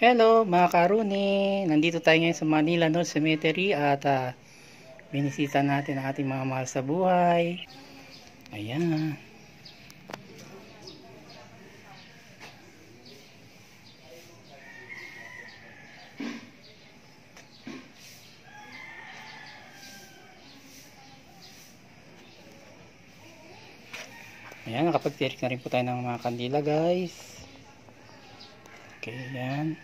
Hello mga karuni, nandito tayo ngayon sa Manila North Cemetery at binisita natin ang ating mga mahal sa buhay. Ayan. Ayan, nakapag-tirik na rin po tayo ng mga kandila guys. Okay, ayan.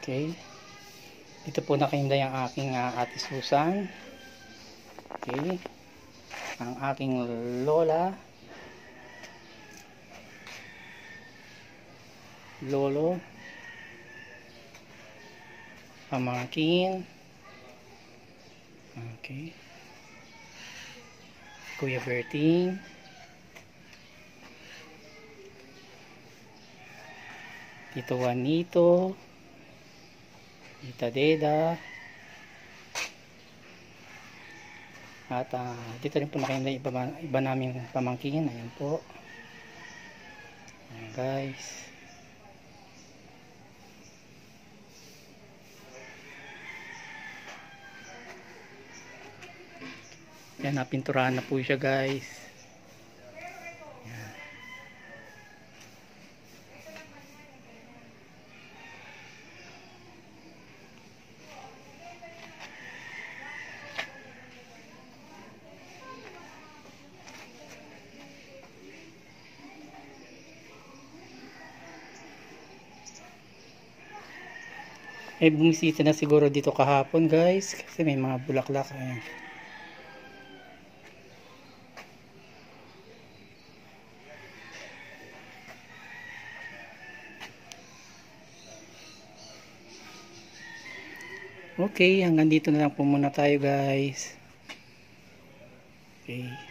Okay. Dito po nakahinday ang aking ate Susan. Okay. Ang aking lola. Lolo. Pamangkin. Okay. Kuya Berting. Tito Juanito. Tita Deda. At dito rin po nakahinday iba naming pamangkin. Ayan po. Ayan guys. Yan, napinturahan na po siya guys. Yan. Bumisita na siguro dito kahapon guys kasi may mga bulaklak. Ayan. Okay, hanggang dito na lang po muna tayo guys. Okay.